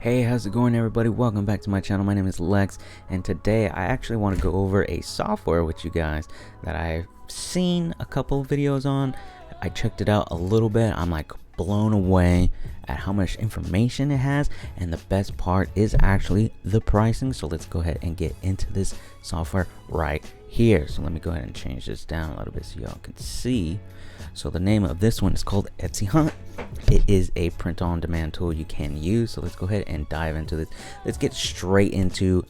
Hey, how's it going everybody? Welcome back to my channel. My name is Lex, and today I actually want to go over a software with you guys that I've seen a couple of videos on. I checked it out a little bit. I'm like blown away at how much information it has, and the best part is actually the pricing. So let's go ahead and get into this software right here. So let me go ahead and change this down a little bit so y'all can see. So the name of this one is called etsyhunt. It is a print-on-demand tool you can use. So let's go ahead and dive into this. Let's get straight into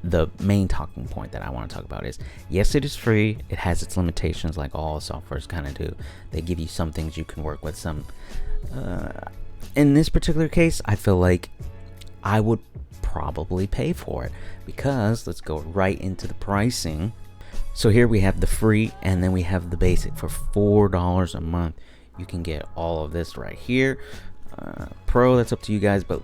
the main talking point that I want to talk about. Is yes, it is free. It has its limitations, like all softwares kind of do. They give you some things you can work with. Some in this particular case, I feel like I would probably pay for it, because let's go right into the pricing. So here we have the free, and then we have the basic for $4 a month. You can get all of this right here. Pro, that's up to you guys, but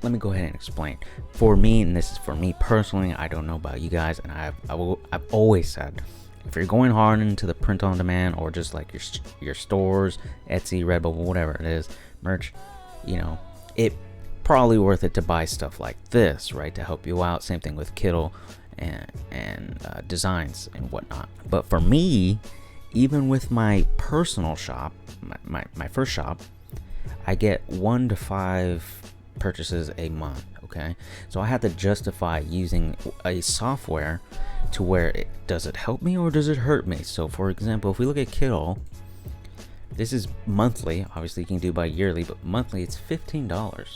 let me go ahead and explain. For me, and this is for me personally, I don't know about you guys, and I've always said, if you're going hard into the print on demand, or just like your stores, Etsy, Redbubble, whatever it is, merch, you know, it probably worth it to buy stuff like this, right, to help you out. Same thing with Kindle and designs and whatnot. But for me, even with my personal shop, my first shop, I get 1 to 5 purchases a month. Okay, so I had to justify using a software to where does it help me or does it hurt me? So for example, if we look at Kindle, this is monthly. Obviously you can do by yearly, but monthly it's $15.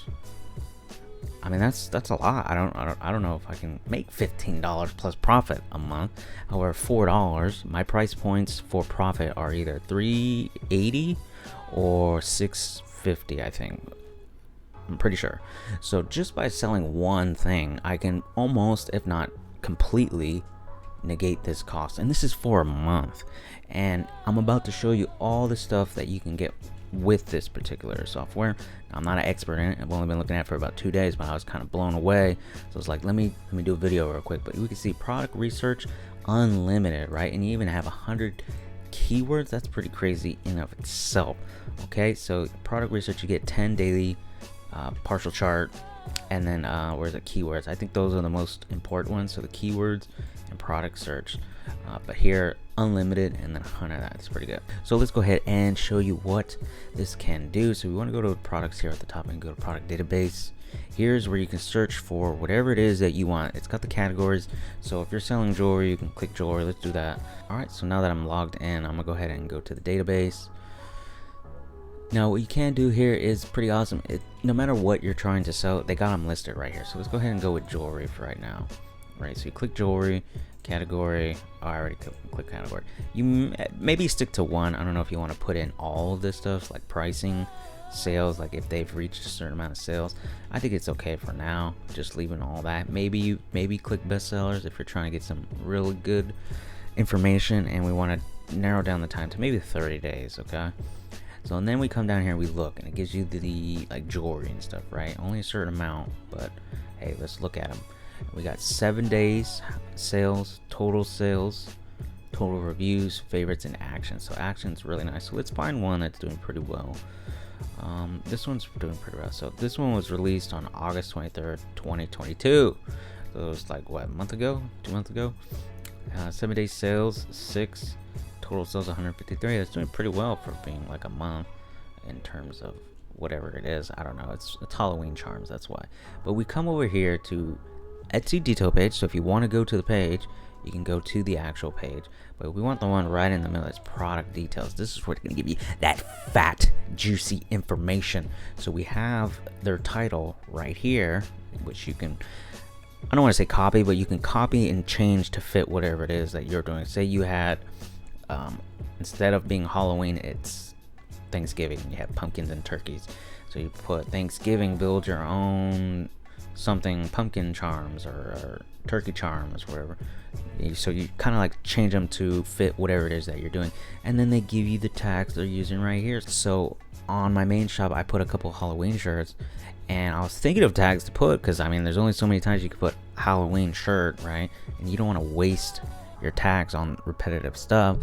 I mean, that's a lot. I don't know if I can make $15 plus profit a month. However, $4, my price points for profit are either $3.80 or $6.50, I think. I'm pretty sure. So just by selling one thing, I can almost, if not completely, negate this cost. And this is for a month. And I'm about to show you all the stuff that you can get with this particular software. I'm not an expert in it. I've only been looking at it for about 2 days, but I was kind of blown away. So it's like, let me do a video real quick. But we can see product research unlimited, right? And you even have 100 keywords. That's pretty crazy in of itself. Okay, so product research, you get 10 daily partial chart, and then where's the keywords? I think those are the most important ones. So the keywords and product search, but here unlimited, and then 100. That's pretty good. So let's go ahead and show you what this can do. So we want to go to products here at the top and go to product database. Here's where you can search for whatever it is that you want. It's got the categories. So if you're selling jewelry, you can click jewelry. Let's do that. All right, so now that I'm logged in, I'm gonna go ahead and go to the database. Now what you can do here is pretty awesome. No matter what you're trying to sell, they got them listed right here. So let's go ahead and go with jewelry for right now. Right, so you click jewelry, category. Oh, I already click category. You maybe stick to one. I don't know if you want to put in all of this stuff like pricing, sales, like if they've reached a certain amount of sales. I think it's okay for now, just leaving all that. Maybe click bestsellers if you're trying to get some really good information, and we want to narrow down the time to maybe 30 days. Okay, so and then we come down here and we look, and it gives you the like jewelry and stuff, right? Only a certain amount, but hey, let's look at them. We got 7 days sales, total reviews, favorites, and actions. So actions really nice. So let's find one that's doing pretty well. This one's doing pretty well. So this one was released on August 23rd, 2022. So it was like what, a month ago, 2 months ago. 7 days sales, 6, total sales 153. That's doing pretty well for being like a month in terms of whatever it is. I don't know. It's Halloween charms, that's why. But we come over here to Etsy detail page. So if you want to go to the page, you can go to the actual page, but we want the one right in the middle. That's product details. This is where it's going to give you that fat, juicy information. So we have their title right here, which you can, I don't want to say copy, but you can copy and change to fit whatever it is that you're doing. Say you had instead of being Halloween, it's Thanksgiving. You have pumpkins and turkeys, so you put Thanksgiving, build your own something, pumpkin charms or turkey charms, whatever. So you kind of like change them to fit whatever it is that you're doing, and then they give you the tags they're using right here. So on my main shop, I put a couple Halloween shirts, and I was thinking of tags to put, because I mean there's only so many times you can put Halloween shirt, right? And you don't want to waste your tags on repetitive stuff.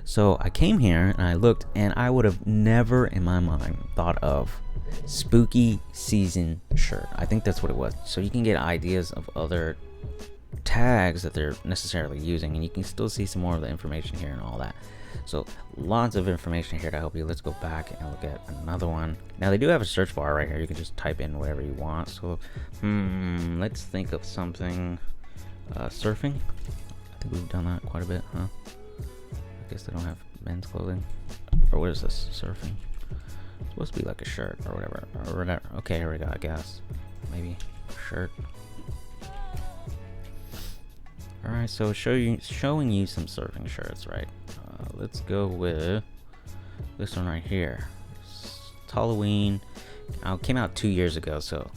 So I came here and I looked, and I would have never in my mind thought of spooky season shirt. I think that's what it was. So you can get ideas of other tags that they're necessarily using, and you can still see some more of the information here and all that. So lots of information here to help you. Let's go back and look at another one. Now they do have a search bar right here. You can just type in whatever you want. So let's think of something. Surfing. I think we've done that quite a bit, huh? I guess they don't have men's clothing. Or what is this? Surfing. It's supposed to be like a shirt or whatever. Or whatever. Okay, here we go, I guess. Maybe shirt. Alright, so showing you some surfing shirts, right? Let's go with this one right here. It's Halloween. Came out 2 years ago, so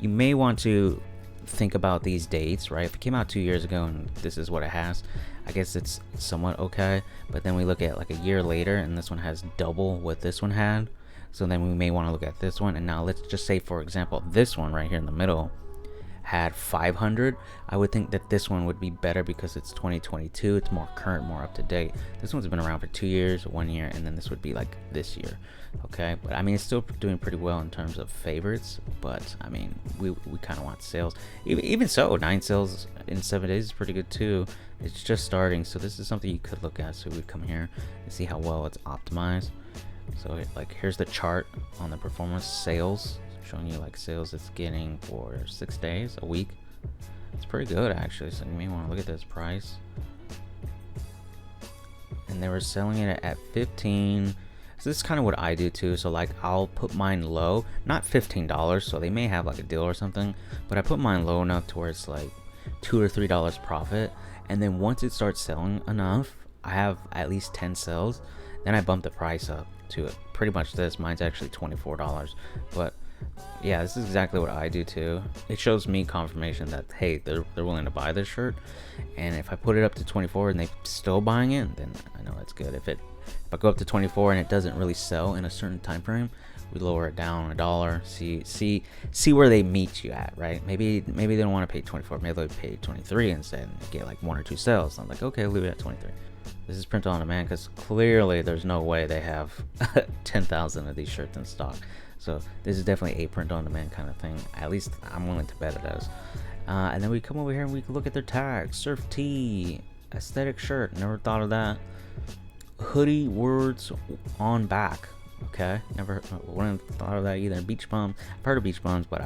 you may want to think about these dates, right? If it came out 2 years ago and this is what it has, I guess it's somewhat okay. But then we look at like a year later and this one has double what this one had, so then we may want to look at this one. And now let's just say, for example, this one right here in the middle had 500. I would think that this one would be better because it's 2022. It's more current, more up to date. This one's been around for 2 years, 1 year, and then this would be like this year. Okay, but I mean, it's still doing pretty well in terms of favorites, but I mean, we kind of want sales. Even so, 9 sales in 7 days is pretty good too. It's just starting, so this is something you could look at. So we'd come here and see how well it's optimized. So like here's the chart on the performance sales, showing you like sales it's getting for 6 days, a week. It's pretty good actually, so you may want to look at this price. And they were selling it at 15. So this is kind of what I do too. So like I'll put mine low, not $15, so they may have like a deal or something, but I put mine low enough to where it's like $2 or $3 profit. And then once it starts selling enough, I have at least 10 sales, then I bump the price up to it. Pretty much this, mine's actually $24, but yeah, this is exactly what I do too. It shows me confirmation that hey, they're willing to buy this shirt, and if I put it up to 24 and they still buying it, then I know that's good. If I go up to 24 and it doesn't really sell in a certain time frame, we lower it down $1. See where they meet you at, right? Maybe they don't want to pay 24, maybe they'll pay 23 instead and get like 1 or 2 sales. I'm like, okay, leave it at 23. This is print on demand because clearly there's no way they have 10,000 of these shirts in stock. So this is definitely a print on demand kind of thing. At least I'm willing to bet it is. And then we come over here and we can look at their tags. Surf tee, aesthetic shirt. Never thought of that. Hoodie words on back. Okay, wouldn't have thought of that either. Beach bum. I've heard of beach bums, but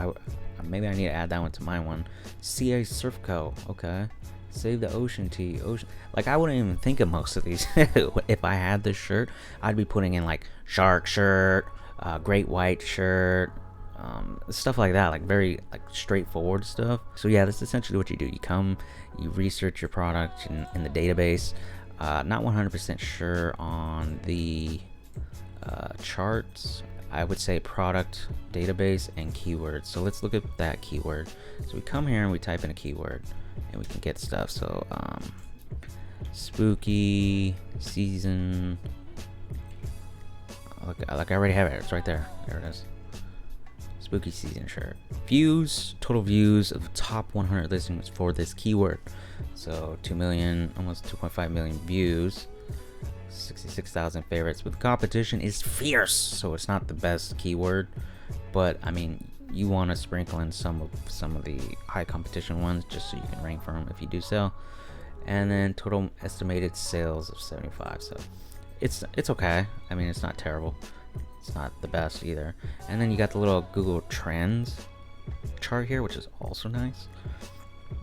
maybe I need to add that one to my one. CA Surf Co. Okay. Save the ocean tee. Like I wouldn't even think of most of these. If I had this shirt, I'd be putting in like shark shirt, great white shirt, stuff like that, like very like straightforward stuff. So yeah, that's essentially what you do. You come, you research your product in the database. Not 100% sure on the charts. I would say product, database, and keywords. So let's look at that keyword. So we come here and we type in a keyword and we can get stuff. So spooky season. Like I already have it. It's right there. There it is. Spooky season shirt. Views, total views of the top 100 listings for this keyword. So 2 million, almost 2.5 million views. 66,000 favorites. But the competition is fierce, so it's not the best keyword. But I mean, you want to sprinkle in some of the high competition ones just so you can rank for them if you do sell. And then total estimated sales of 75. So it's okay. I mean, it's not terrible. It's not the best either. And then you got the little Google Trends chart here, which is also nice.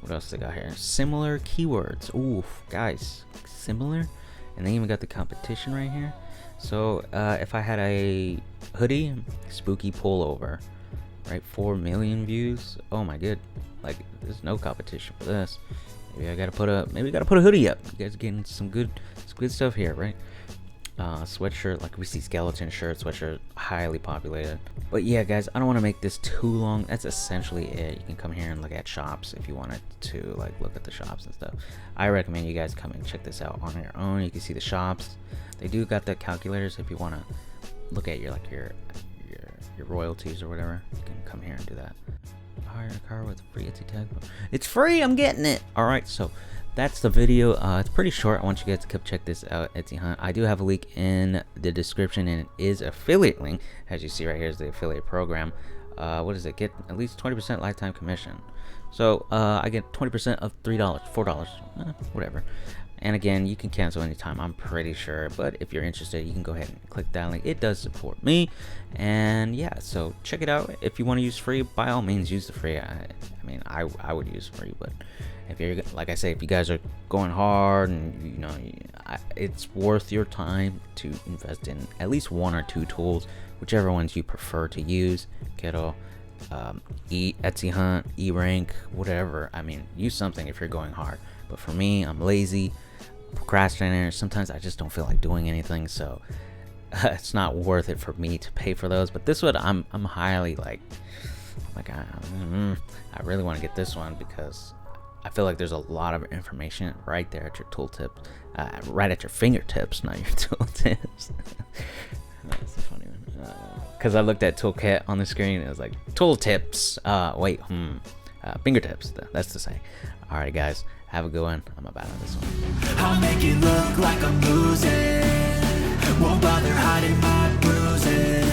What else they got here? Similar keywords. Ooh, guys, similar. And they even got the competition right here. So if I had a hoodie, spooky pullover, right, 4 million views. Oh my good. Like there's no competition for this. Maybe I gotta put a hoodie up. You guys are getting some good stuff here, right? Sweatshirt, like we see skeleton shirt, sweatshirt, highly populated. But yeah, guys, I don't want to make this too long. That's essentially it. You can come here and look at shops if you wanted to, like look at the shops and stuff. I recommend you guys come and check this out on your own. You can see the shops. They do got the calculators if you want to look at your royalties or whatever. You can come here and do that. Hire a car with free Etsy tag. It's free. I'm getting it. All right, so that's the video. It's pretty short. I want you guys to come check this out, Etsy Hunt. I do have a link in the description, and it is affiliate link. As you see right here is the affiliate program. What is it? Get at least 20% lifetime commission. So I get 20% of $3, $4, whatever. And again, you can cancel anytime, I'm pretty sure. But if you're interested, you can go ahead and click that link. It does support me. And yeah, so check it out. If you want to use free, by all means, use the free. I mean, I would use free, but if you're, like I say, if you guys are going hard and you know, it's worth your time to invest in at least 1 or 2 tools, whichever ones you prefer to use. Kettle, Etsy Hunt, eRank, whatever. I mean, use something if you're going hard. But for me, I'm lazy, procrastinator. Sometimes I just don't feel like doing anything, so it's not worth it for me to pay for those. But this one, I'm highly like I really want to get this one because I feel like there's a lot of information right there at your tooltip, right at your fingertips, not your tooltips. That's a funny one. Because I looked at toolkit on the screen, and it was like tooltips. Fingertips. That's to say. All right, guys, have a good one. I'm about on this one. I'll make it look like I'm losing. Won't bother hiding my bruises.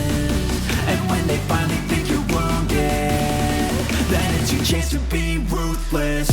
And when they finally think you're wounded, then it's your chance to be ruthless.